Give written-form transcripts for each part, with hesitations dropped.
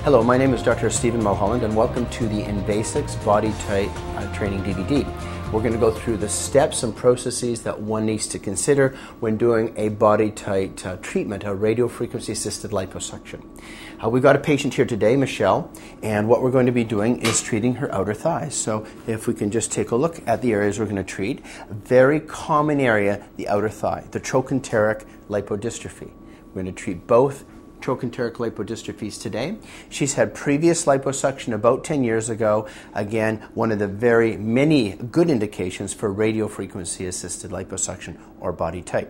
Hello, my name is Dr. Stephen Mulholland and welcome to the In-Basics BodyTite training DVD. We're going to go through the steps and processes that one needs to consider when doing a BodyTite treatment, a radiofrequency assisted liposuction. We've got a patient here today, Michelle, and what we're going to be doing is treating her outer thighs. So if we can just take a look at the areas we're going to treat. A very common area, the outer thigh, the trochanteric lipodystrophy. We're going to treat both trochanteric lipodystrophies today. She's had previous liposuction about 10 years ago. Again, one of the very many good indications for radiofrequency assisted liposuction or BodyTite.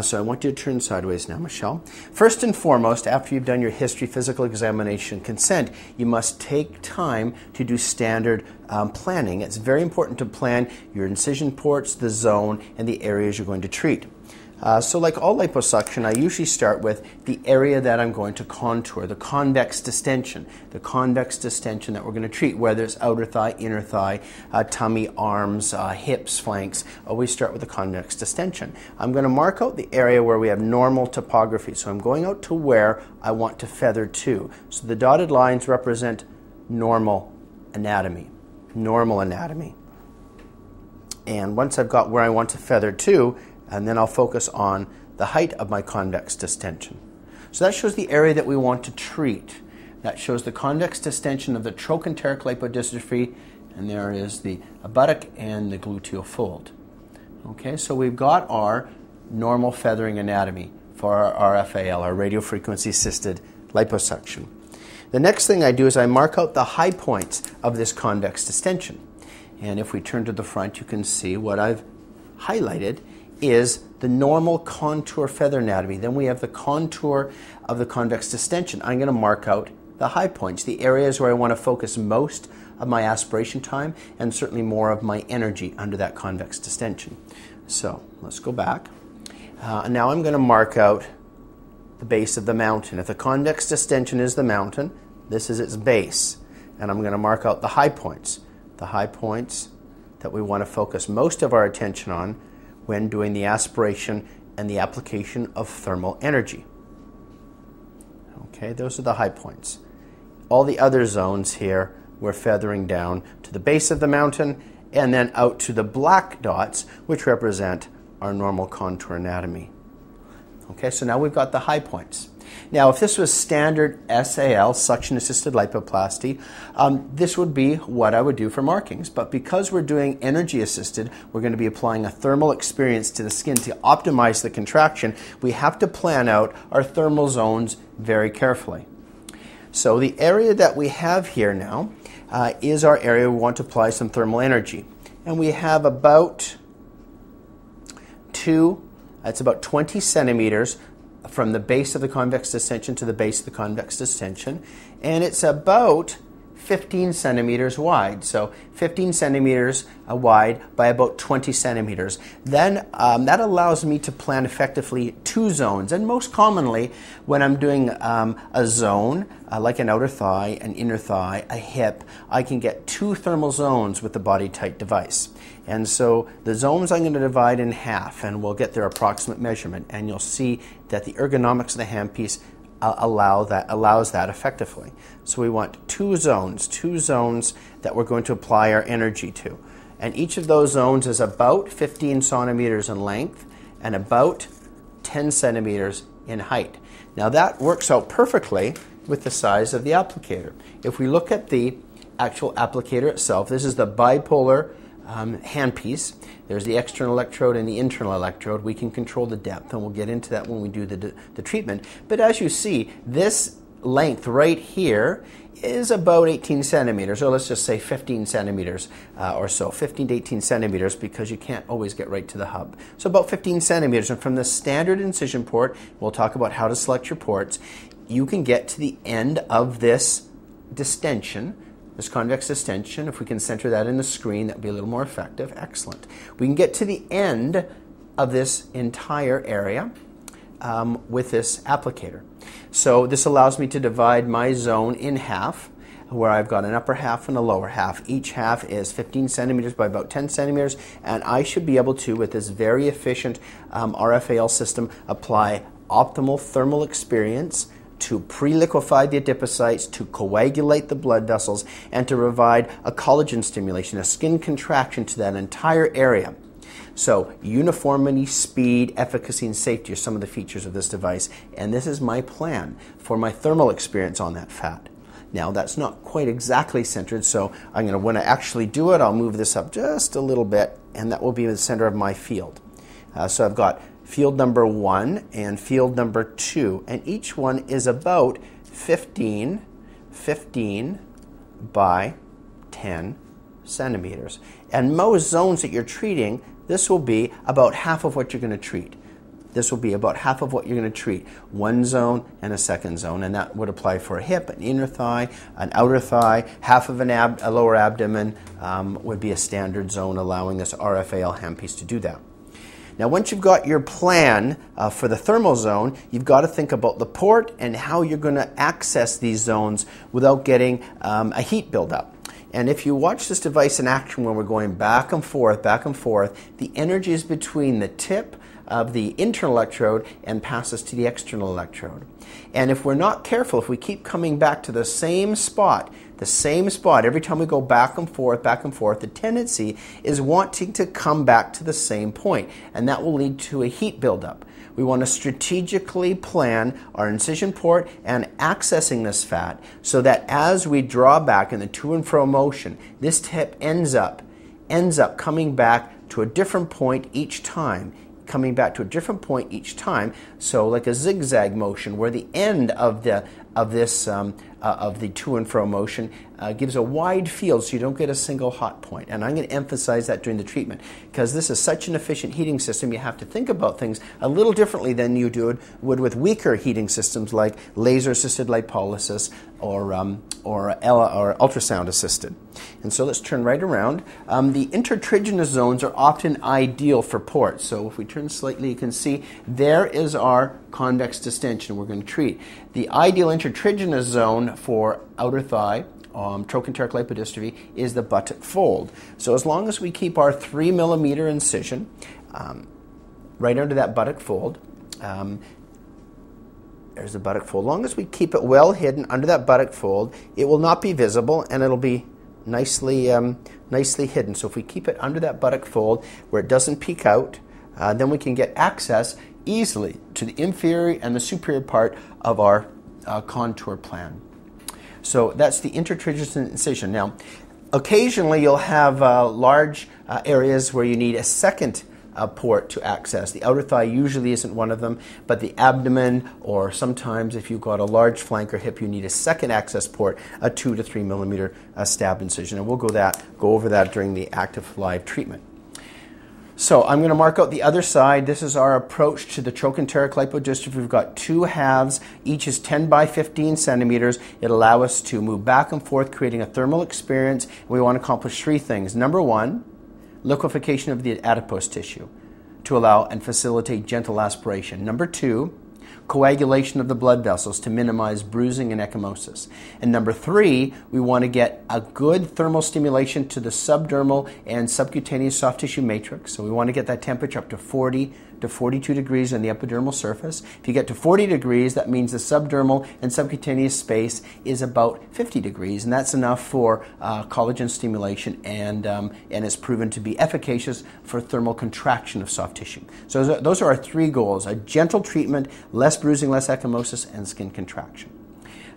So I want you to turn sideways now, Michelle. First and foremost, after you've done your history, physical examination, consent, you must take time to do standard planning. It's very important to plan your incision ports, the zone, and the areas you're going to treat. So like all liposuction, I usually start with the area that I'm going to contour, the convex distension that we're going to treat, whether it's outer thigh, inner thigh, tummy, arms, hips, flanks. Always start with the convex distension. I'm going to mark out the area where we have normal topography. So I'm going out to where I want to feather to. So the dotted lines represent normal anatomy. And once I've got where I want to feather to, and then I'll focus on the height of my convex distension. So that shows the area that we want to treat. That shows the convex distension of the trochanteric lipodystrophy, and there is the buttock and the gluteal fold. Okay, so we've got our normal feathering anatomy for our RFAL, our radiofrequency assisted liposuction. The next thing I do is I mark out the high points of this convex distension. And if we turn to the front, you can see what I've highlighted is the normal contour feather anatomy. Then we have the contour of the convex distension. I'm going to mark out the high points, the areas where I want to focus most of my aspiration time and certainly more of my energy under that convex distension. So let's go back. And now I'm going to mark out the base of the mountain. If the convex distension is the mountain, this is its base. And I'm going to mark out the high points that we want to focus most of our attention on when doing the aspiration and the application of thermal energy. Okay, those are the high points. All the other zones here, we're feathering down to the base of the mountain and then out to the black dots, which represent our normal contour anatomy. Okay, so now we've got the high points. Now, if this was standard SAL, suction-assisted lipoplasty, this would be what I would do for markings. But because we're doing energy-assisted, we're going to be applying a thermal experience to the skin to optimize the contraction. We have to plan out our thermal zones very carefully. So the area that we have here now is our area we want to apply some thermal energy. And we have about it's about 20 centimeters from the base of the convex distension to the base of the convex distension, and it's about 15 centimeters wide. So 15 centimeters wide by about 20 centimeters. Then that allows me to plan effectively two zones. And most commonly, when I'm doing a zone, like an outer thigh, an inner thigh, a hip, I can get two thermal zones with the BodyTite device. And so the zones I'm going to divide in half, and we'll get their approximate measurement. And you'll see that the ergonomics of the handpiece allows that effectively. So we want two zones that we're going to apply our energy to. And each of those zones is about 15 centimeters in length and about 10 centimeters in height. Now that works out perfectly with the size of the applicator. If we look at the actual applicator itself, this is the bipolar handpiece. There's the external electrode and the internal electrode. We can control the depth, and we'll get into that when we do the treatment. But as you see, this length right here is about 18 centimeters, or let's just say 15 centimeters or so, 15 to 18 centimeters, because you can't always get right to the hub. So about 15 centimeters, and from the standard incision port, we'll talk about how to select your ports, you can get to the end of this distension, this convex distension. If we can center that in the screen, that would be a little more effective. Excellent. We can get to the end of this entire area with this applicator. So this allows me to divide my zone in half, where I've got an upper half and a lower half. Each half is 15 centimeters by about 10 centimeters, and I should be able to, with this very efficient RFAL system, apply optimal thermal experience to pre-liquefy the adipocytes, to coagulate the blood vessels, and to provide a collagen stimulation, a skin contraction to that entire area. So uniformity, speed, efficacy, and safety are some of the features of this device, and this is my plan for my thermal experience on that fat. Now that's not quite exactly centered, so when I actually do it, I'll move this up just a little bit, and that will be the center of my field. So I've got field number 1 and field number 2, and each one is about 15 by 10 centimeters. And most zones that you're treating, this will be about half of what you're going to treat. This will be about half of what you're going to treat. One zone and a second zone, and that would apply for a hip, an inner thigh, an outer thigh, half of a lower abdomen would be a standard zone, allowing this RFAL handpiece to do that. Now, once you've got your plan for the thermal zone, you've got to think about the port and how you're going to access these zones without getting a heat buildup. And if you watch this device in action when we're going back and forth, the energy is between the tip of the internal electrode and passes to the external electrode. And if we're not careful, if we keep coming back to the same spot every time we go back and forth, the tendency is wanting to come back to the same point, and that will lead to a heat buildup. We want to strategically plan our incision port and accessing this fat so that as we draw back in the to and fro motion, this tip ends up coming back to a different point each time. So like a zigzag motion where the end of the to and fro motion gives a wide field so you don't get a single hot point. And I'm going to emphasize that during the treatment because this is such an efficient heating system. You have to think about things a little differently than you would with weaker heating systems like laser-assisted lipolysis or ultrasound-assisted. And so let's turn right around. The intertriginous zones are often ideal for ports. So if we turn slightly, you can see there is our convex distension we're going to treat. The ideal intertriginous zone for outer thigh, trochanteric lipodystrophy, is the buttock fold. So as long as we keep our 3 millimeter incision right under that buttock fold, there's the buttock fold. As long as we keep it well hidden under that buttock fold, it will not be visible and it'll be nicely hidden. So if we keep it under that buttock fold where it doesn't peek out, then we can get access easily to the inferior and the superior part of our contour plan. So that's the intertriginous incision. Now, occasionally you'll have large areas where you need a second port to access. The outer thigh usually isn't one of them, but the abdomen, or sometimes if you've got a large flank or hip, you need a second access port, a 2 to 3 millimeter stab incision. And we'll go over that during the active live treatment. So I'm going to mark out the other side. This is our approach to the trochanteric lipodystrophy. We've got 2 halves. Each is 10 by 15 centimeters. It'll allow us to move back and forth, creating a thermal experience. We want to accomplish 3 things. Number 1, liquefaction of the adipose tissue to allow and facilitate gentle aspiration. Number 2, coagulation of the blood vessels to minimize bruising and ecchymosis. And number 3, we want to get a good thermal stimulation to the subdermal and subcutaneous soft tissue matrix. So we want to get that temperature up to 40 to 42 degrees on the epidermal surface. If you get to 40 degrees, that means the subdermal and subcutaneous space is about 50 degrees, and that's enough for collagen stimulation and is proven to be efficacious for thermal contraction of soft tissue. So those are our 3 goals: a gentle treatment, less bruising, less ecchymosis, and skin contraction.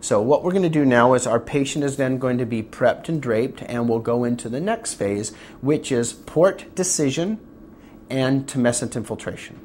So what we're going to do now is our patient is then going to be prepped and draped, and we'll go into the next phase, which is port decision and tumescent infiltration.